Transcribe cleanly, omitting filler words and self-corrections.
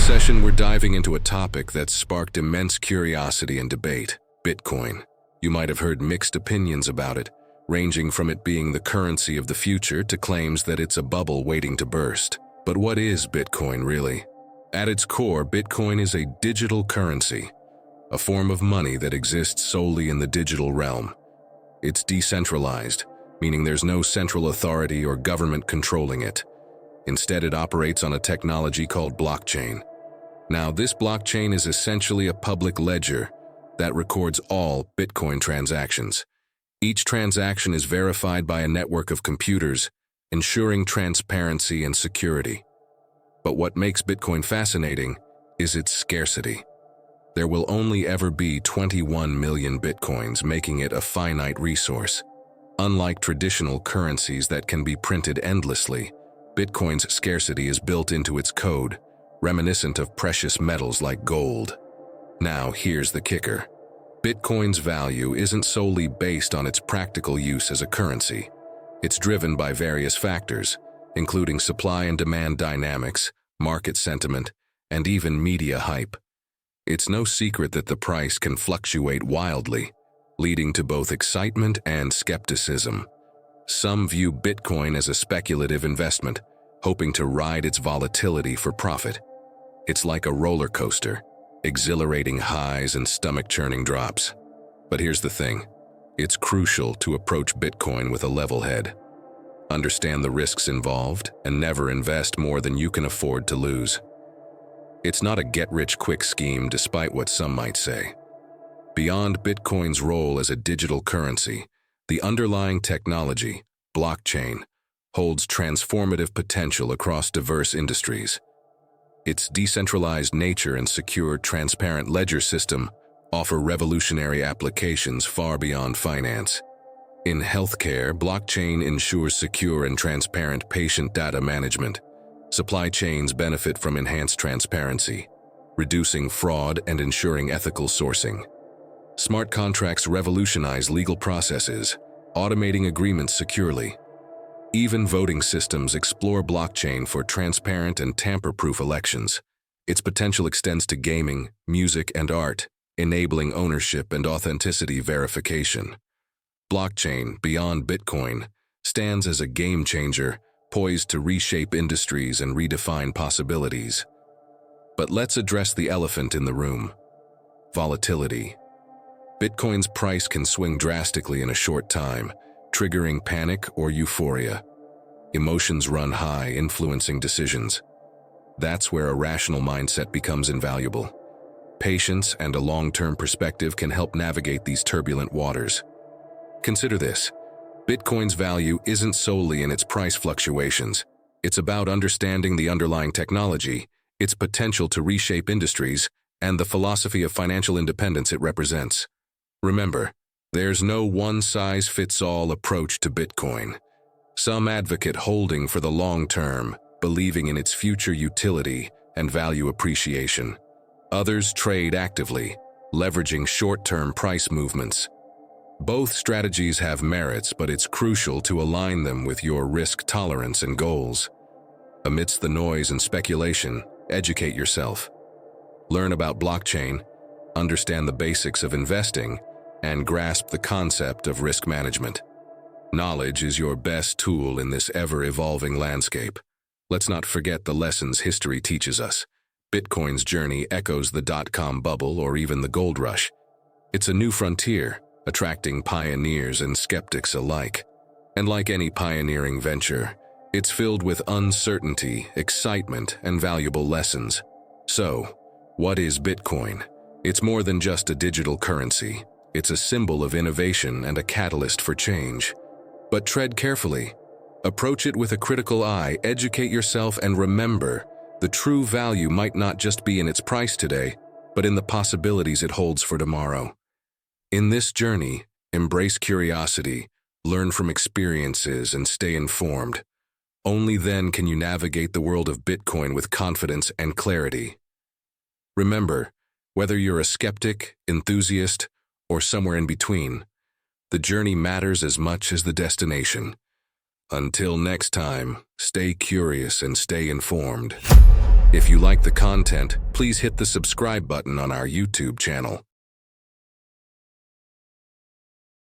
session, we're diving into a topic that's sparked immense curiosity and debate: Bitcoin. You might have heard mixed opinions about it, ranging from it being the currency of the future to claims that it's a bubble waiting to burst. But what is Bitcoin really? At its core, Bitcoin is a digital currency, a form of money that exists solely in the digital realm. It's decentralized, meaning there's no central authority or government controlling it. Instead, it operates on a technology called blockchain. Now, this blockchain is essentially a public ledger that records all Bitcoin transactions. Each transaction is verified by a network of computers, ensuring transparency and security. But what makes Bitcoin fascinating is its scarcity. There will only ever be 21 million Bitcoins, making it a finite resource. Unlike traditional currencies that can be printed endlessly, Bitcoin's scarcity is built into its code, reminiscent of precious metals like gold. Now, here's the kicker. Bitcoin's value isn't solely based on its practical use as a currency. It's driven by various factors, including supply and demand dynamics, market sentiment, and even media hype. It's no secret that the price can fluctuate wildly, leading to both excitement and skepticism. Some view Bitcoin as a speculative investment, hoping to ride its volatility for profit. It's like a roller coaster, exhilarating highs and stomach-churning drops. But here's the thing. It's crucial to approach Bitcoin with a level head. Understand the risks involved and never invest more than you can afford to lose. It's not a get-rich-quick scheme, despite what some might say. Beyond Bitcoin's role as a digital currency, the underlying technology, blockchain, holds transformative potential across diverse industries. Its decentralized nature and secure, transparent ledger system offer revolutionary applications far beyond finance. In healthcare, blockchain ensures secure and transparent patient data management. Supply chains benefit from enhanced transparency, reducing fraud and ensuring ethical sourcing. Smart contracts revolutionize legal processes, automating agreements securely. Even voting systems explore blockchain for transparent and tamper-proof elections. Its potential extends to gaming, music, and art, enabling ownership and authenticity verification. Blockchain, beyond Bitcoin, stands as a game-changer, poised to reshape industries and redefine possibilities. But let's address the elephant in the room: volatility. Bitcoin's price can swing drastically in a short time, triggering panic or euphoria. Emotions run high, influencing decisions. That's where a rational mindset becomes invaluable. Patience and a long-term perspective can help navigate these turbulent waters. Consider this. Bitcoin's value isn't solely in its price fluctuations. It's about understanding the underlying technology, its potential to reshape industries, and the philosophy of financial independence it represents. Remember, there's no one-size-fits-all approach to Bitcoin. Some advocate holding for the long term, believing in its future utility and value appreciation. Others trade actively, leveraging short-term price movements. Both strategies have merits, but it's crucial to align them with your risk tolerance and goals. Amidst the noise and speculation, educate yourself. Learn about blockchain, understand the basics of investing, and grasp the concept of risk management. Knowledge is your best tool in this ever-evolving landscape. Let's not forget the lessons history teaches us. Bitcoin's journey echoes the dot-com bubble or even the gold rush. It's a new frontier, attracting pioneers and skeptics alike. And like any pioneering venture, it's filled with uncertainty, excitement, and valuable lessons. So, what is Bitcoin? It's more than just a digital currency. It's a symbol of innovation and a catalyst for change. But tread carefully. Approach it with a critical eye, educate yourself, and remember, the true value might not just be in its price today, but in the possibilities it holds for tomorrow. In this journey, embrace curiosity, learn from experiences, and stay informed. Only then can you navigate the world of Bitcoin with confidence and clarity. Remember, whether you're a skeptic, enthusiast, or somewhere in between, the journey matters as much as the destination. Until next time, stay curious and stay informed. If you like the content, please hit the subscribe button on our YouTube channel.